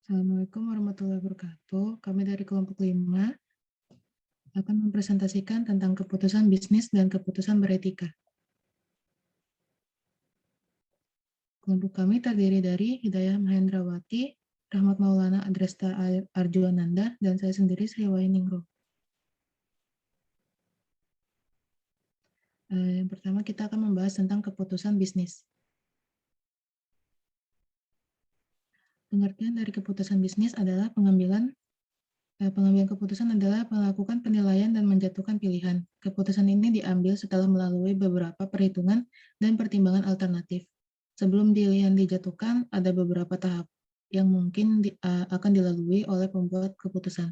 Assalamualaikum warahmatullahi wabarakatuh. Kami dari kelompok 5 akan mempresentasikan tentang keputusan bisnis dan keputusan beretika. Kelompok kami terdiri dari Hidayah Mahendrawati, Rahmat Maulana Adresta Arjuananda, dan saya sendiri Sri Wahyuningrum. Yang pertama kita akan membahas tentang keputusan bisnis. Pengertian dari keputusan bisnis adalah pengambilan keputusan adalah melakukan penilaian dan menjatuhkan pilihan. Keputusan ini diambil setelah melalui beberapa perhitungan dan pertimbangan alternatif. Sebelum pilihan dijatuhkan, ada beberapa tahap yang mungkin akan dilalui oleh pembuat keputusan.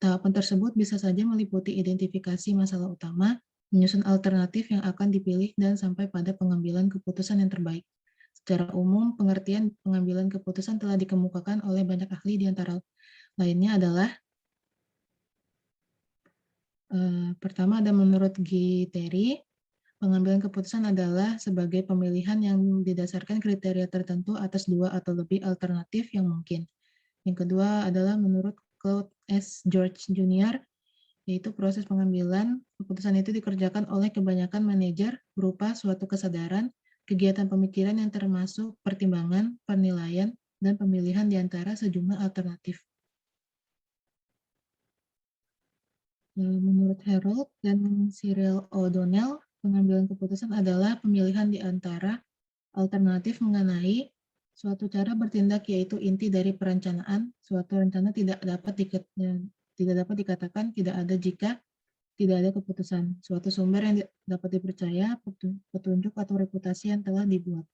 Tahapan tersebut bisa saja meliputi identifikasi masalah utama, menyusun alternatif yang akan dipilih, dan sampai pada pengambilan keputusan yang terbaik. Secara umum, pengertian pengambilan keputusan telah dikemukakan oleh banyak ahli, di antara lainnya adalah pertama ada menurut Giteri, pengambilan keputusan adalah sebagai pemilihan yang didasarkan kriteria tertentu atas dua atau lebih alternatif yang mungkin. Yang kedua adalah menurut Claude S. George Jr., yaitu proses pengambilan keputusan itu dikerjakan oleh kebanyakan manajer berupa suatu kesadaran, kegiatan pemikiran yang termasuk pertimbangan, penilaian, dan pemilihan di antara sejumlah alternatif. Menurut Harold dan Cyril O'Donnell, pengambilan keputusan adalah pemilihan di antara alternatif mengenai suatu cara bertindak, yaitu inti dari perencanaan. Suatu rencana tidak dapat dikatakan tidak ada jika tidak ada keputusan. Suatu sumber yang dapat dipercaya, petunjuk atau reputasi yang telah dibuat.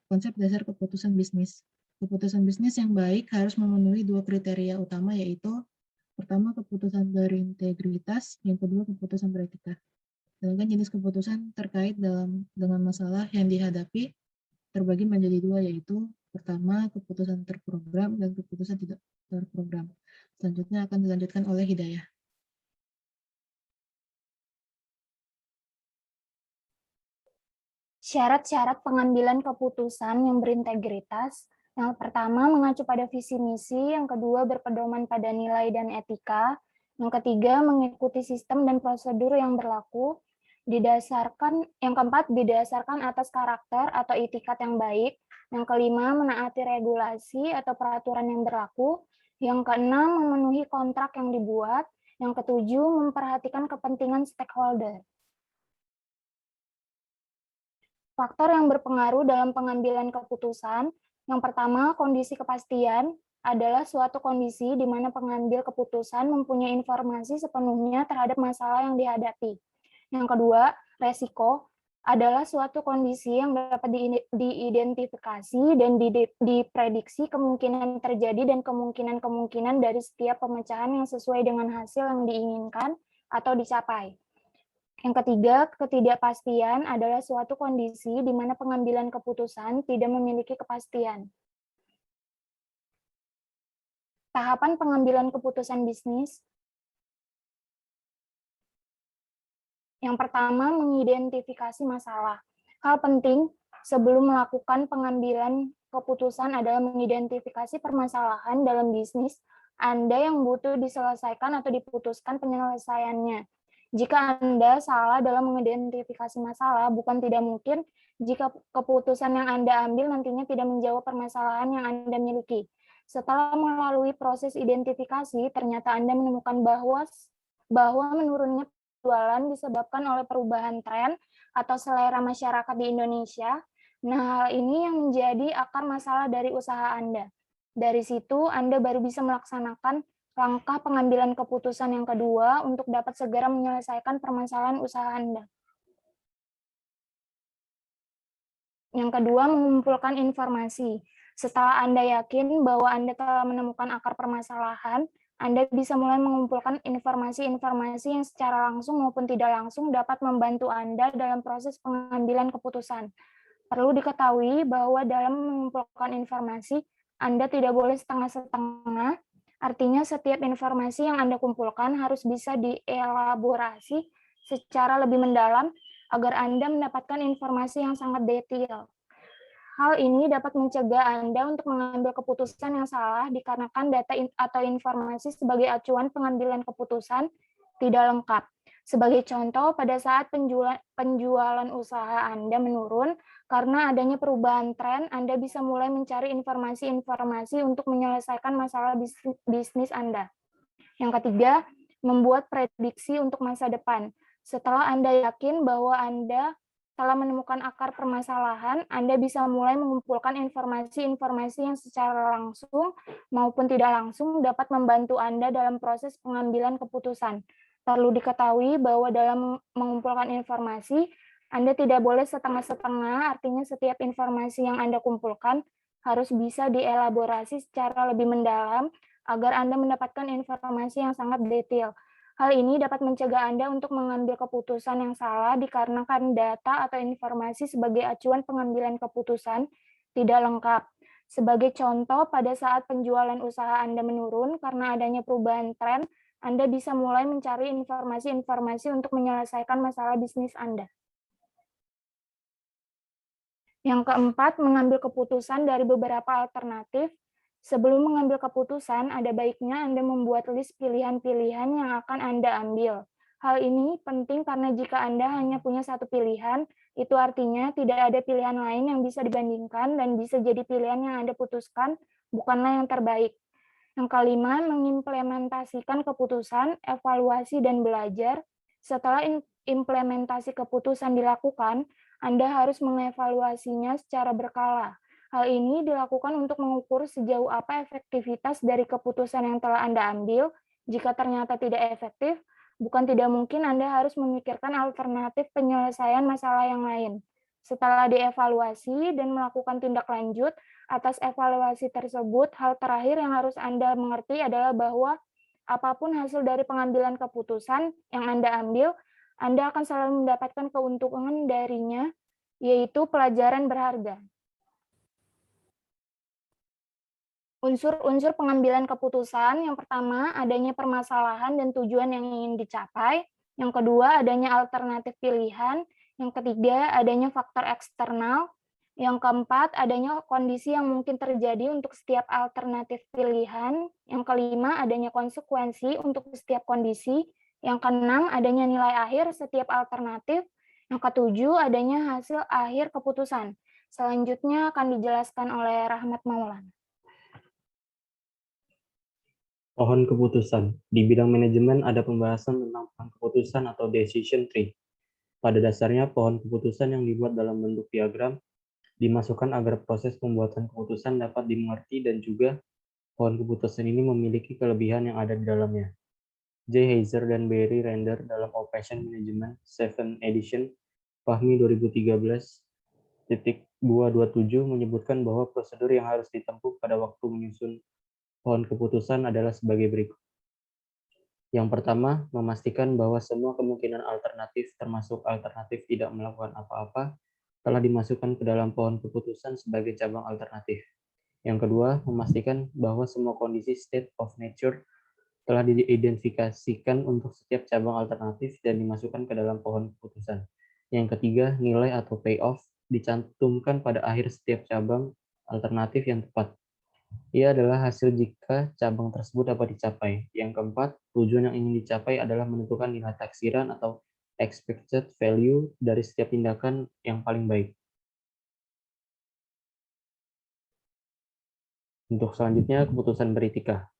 Konsep dasar keputusan bisnis. Keputusan bisnis yang baik harus memenuhi dua kriteria utama, yaitu pertama, keputusan berintegritas, yang kedua, keputusan beretika. Sedangkan jenis keputusan terkait dengan masalah yang dihadapi terbagi menjadi dua, yaitu pertama, keputusan terprogram dan keputusan tidak terprogram. Selanjutnya akan dilanjutkan oleh Hidayah. Syarat-syarat pengambilan keputusan yang berintegritas. Yang pertama, mengacu pada visi misi. Yang kedua, berpedoman pada nilai dan etika. Yang ketiga, mengikuti sistem dan prosedur yang berlaku. Yang keempat, didasarkan atas karakter atau itikat yang baik. Yang kelima, menaati regulasi atau peraturan yang berlaku. Yang keenam, memenuhi kontrak yang dibuat. Yang ketujuh, memperhatikan kepentingan stakeholder. Faktor yang berpengaruh dalam pengambilan keputusan, yang pertama, kondisi kepastian adalah suatu kondisi di mana pengambil keputusan mempunyai informasi sepenuhnya terhadap masalah yang dihadapi. Yang kedua, resiko adalah suatu kondisi yang dapat diidentifikasi dan diprediksi kemungkinan terjadi dan kemungkinan-kemungkinan dari setiap pemecahan yang sesuai dengan hasil yang diinginkan atau dicapai. Yang ketiga, ketidakpastian adalah suatu kondisi di mana pengambilan keputusan tidak memiliki kepastian. Tahapan pengambilan keputusan bisnis. Yang pertama, mengidentifikasi masalah. Hal penting sebelum melakukan pengambilan keputusan adalah mengidentifikasi permasalahan dalam bisnis Anda yang butuh diselesaikan atau diputuskan penyelesaiannya. Jika Anda salah dalam mengidentifikasi masalah, bukan tidak mungkin jika keputusan yang Anda ambil nantinya tidak menjawab permasalahan yang Anda miliki. Setelah melalui proses identifikasi, ternyata Anda menemukan bahwa menurunnya penjualan disebabkan oleh perubahan tren atau selera masyarakat di Indonesia. Nah, hal ini yang menjadi akar masalah dari usaha Anda. Dari situ, Anda baru bisa melaksanakan langkah pengambilan keputusan yang kedua untuk dapat segera menyelesaikan permasalahan usaha Anda. Yang kedua, mengumpulkan informasi. Setelah Anda yakin bahwa Anda telah menemukan akar permasalahan, Anda bisa mulai mengumpulkan informasi-informasi yang secara langsung maupun tidak langsung dapat membantu Anda dalam proses pengambilan keputusan. Perlu diketahui bahwa dalam mengumpulkan informasi, Anda tidak boleh setengah-setengah. Artinya setiap informasi yang Anda kumpulkan harus bisa dielaborasi secara lebih mendalam agar Anda mendapatkan informasi yang sangat detail. Hal ini dapat mencegah Anda untuk mengambil keputusan yang salah dikarenakan data atau informasi sebagai acuan pengambilan keputusan tidak lengkap. Sebagai contoh, pada saat penjualan usaha Anda menurun karena adanya perubahan tren, Anda bisa mulai mencari informasi-informasi untuk menyelesaikan masalah bisnis Anda. Yang ketiga, membuat prediksi untuk masa depan. Setelah Anda yakin bahwa Anda telah menemukan akar permasalahan, Anda bisa mulai mengumpulkan informasi-informasi yang secara langsung maupun tidak langsung dapat membantu Anda dalam proses pengambilan keputusan. Perlu diketahui bahwa dalam mengumpulkan informasi, Anda tidak boleh setengah-setengah, artinya setiap informasi yang Anda kumpulkan harus bisa dielaborasi secara lebih mendalam agar Anda mendapatkan informasi yang sangat detail. Hal ini dapat mencegah Anda untuk mengambil keputusan yang salah dikarenakan data atau informasi sebagai acuan pengambilan keputusan tidak lengkap. Sebagai contoh, pada saat penjualan usaha Anda menurun karena adanya perubahan tren, Anda bisa mulai mencari informasi-informasi untuk menyelesaikan masalah bisnis Anda. Yang keempat, mengambil keputusan dari beberapa alternatif. Sebelum mengambil keputusan, ada baiknya Anda membuat list pilihan-pilihan yang akan Anda ambil. Hal ini penting karena jika Anda hanya punya satu pilihan, itu artinya tidak ada pilihan lain yang bisa dibandingkan dan bisa jadi pilihan yang Anda putuskan bukanlah yang terbaik. Yang kelima, mengimplementasikan keputusan, evaluasi, dan belajar. Setelah implementasi keputusan dilakukan, Anda harus mengevaluasinya secara berkala. Hal ini dilakukan untuk mengukur sejauh apa efektivitas dari keputusan yang telah Anda ambil. Jika ternyata tidak efektif, bukan tidak mungkin Anda harus memikirkan alternatif penyelesaian masalah yang lain. Setelah dievaluasi dan melakukan tindak lanjut, atas evaluasi tersebut, hal terakhir yang harus Anda mengerti adalah bahwa apapun hasil dari pengambilan keputusan yang Anda ambil, Anda akan selalu mendapatkan keuntungan darinya, yaitu pelajaran berharga. Unsur-unsur pengambilan keputusan, yang pertama, adanya permasalahan dan tujuan yang ingin dicapai. Yang kedua, adanya alternatif pilihan. Yang ketiga, adanya faktor eksternal. Yang keempat, adanya kondisi yang mungkin terjadi untuk setiap alternatif pilihan. Yang kelima, adanya konsekuensi untuk setiap kondisi. Yang keenam, adanya nilai akhir setiap alternatif. Yang ketujuh, adanya hasil akhir keputusan. Selanjutnya akan dijelaskan oleh Rahmat Maulana. Pohon keputusan. Di bidang manajemen ada pembahasan tentang pohon keputusan atau decision tree. Pada dasarnya, pohon keputusan yang dibuat dalam bentuk diagram dimasukkan agar proses pembuatan keputusan dapat dimengerti dan juga pohon keputusan ini memiliki kelebihan yang ada di dalamnya. J. Heiser dan Barry Render dalam Operation Management 7 Edition, Fahmi 2013.227 menyebutkan bahwa prosedur yang harus ditempuh pada waktu menyusun pohon keputusan adalah sebagai berikut. Yang pertama, memastikan bahwa semua kemungkinan alternatif, termasuk alternatif tidak melakukan apa-apa, telah dimasukkan ke dalam pohon keputusan sebagai cabang alternatif. Yang kedua, memastikan bahwa semua kondisi state of nature telah diidentifikasikan untuk setiap cabang alternatif dan dimasukkan ke dalam pohon keputusan. Yang ketiga, nilai atau payoff dicantumkan pada akhir setiap cabang alternatif yang tepat. Ia adalah hasil jika cabang tersebut dapat dicapai. Yang keempat, tujuan yang ingin dicapai adalah menentukan nilai taksiran atau expected value dari setiap tindakan yang paling baik. Untuk selanjutnya, keputusan beretika.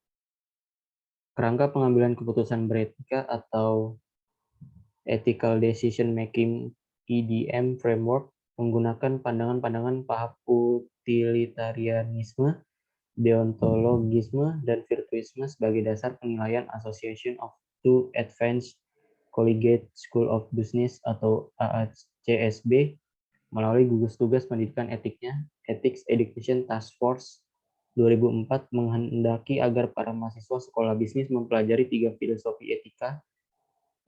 Kerangka pengambilan keputusan beretika atau Ethical Decision Making (EDM) framework menggunakan pandangan-pandangan paham utilitarianisme, deontologisme, dan virtuisme sebagai dasar penilaian Association of Two Advanced Collegiate School of Business atau AACSB melalui gugus tugas pendidikan etiknya, Ethics Education Task Force 2004 menghendaki agar para mahasiswa sekolah bisnis mempelajari 3 filosofi etika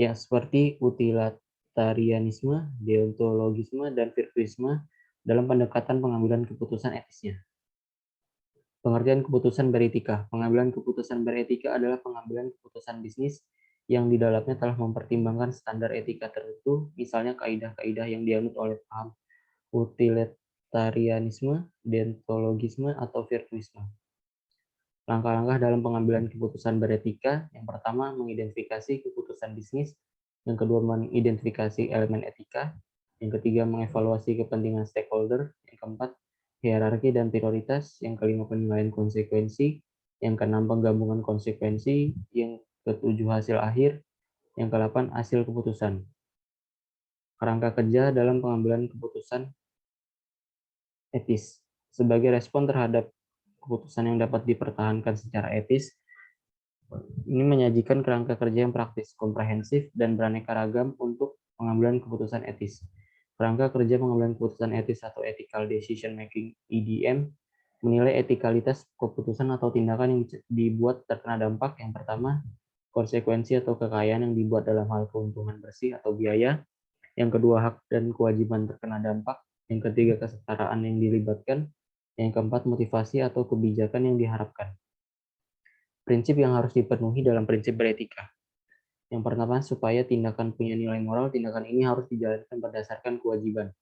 yang seperti utilitarianisme, deontologisme, dan virtuisme dalam pendekatan pengambilan keputusan etisnya. Pengertian keputusan beretika. Pengambilan keputusan beretika adalah pengambilan keputusan bisnis yang di dalamnya telah mempertimbangkan standar etika tertentu, misalnya kaidah-kaidah yang dianut oleh paham libertarianisme, deontologisme, atau virtuisme. Langkah-langkah dalam pengambilan keputusan beretika, yang pertama mengidentifikasi keputusan bisnis, yang kedua mengidentifikasi elemen etika, yang ketiga mengevaluasi kepentingan stakeholder, yang keempat hierarki dan prioritas, yang kelima penilaian konsekuensi, yang keenam penggabungan konsekuensi, yang ketujuh hasil akhir, yang kedelapan hasil keputusan. Kerangka kerja dalam pengambilan keputusan etis. Sebagai respon terhadap keputusan yang dapat dipertahankan secara etis, ini menyajikan kerangka kerja yang praktis, komprehensif, dan beraneka ragam untuk pengambilan keputusan etis. Kerangka kerja pengambilan keputusan etis atau Ethical Decision Making (EDM) menilai etikalitas keputusan atau tindakan yang dibuat terkena dampak. Yang pertama, konsekuensi atau kekayaan yang dibuat dalam hal keuntungan bersih atau biaya. Yang kedua, hak dan kewajiban terkena dampak. Yang ketiga, kesetaraan yang dilibatkan. Yang keempat, motivasi atau kebijakan yang diharapkan. Prinsip yang harus dipenuhi dalam prinsip beretika. Yang pertama, supaya tindakan punya nilai moral, tindakan ini harus dijalankan berdasarkan kewajiban.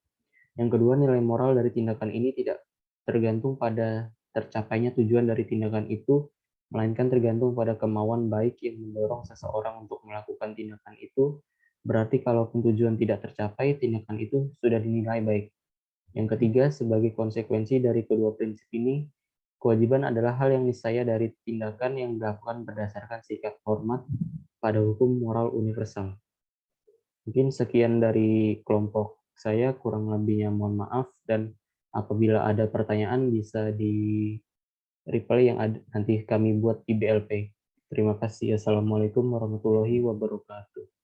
Yang kedua, nilai moral dari tindakan ini tidak tergantung pada tercapainya tujuan dari tindakan itu, melainkan tergantung pada kemauan baik yang mendorong seseorang untuk melakukan tindakan itu. Berarti kalaupun tujuan tidak tercapai, tindakan itu sudah dinilai baik. Yang ketiga, sebagai konsekuensi dari kedua prinsip ini, kewajiban adalah hal yang niscaya dari tindakan yang dilakukan berdasarkan sikap hormat pada hukum moral universal. Mungkin sekian dari kelompok saya, kurang lebihnya mohon maaf, dan apabila ada pertanyaan bisa di reply yang nanti kami buat di BLP. Terima kasih. Assalamualaikum warahmatullahi wabarakatuh.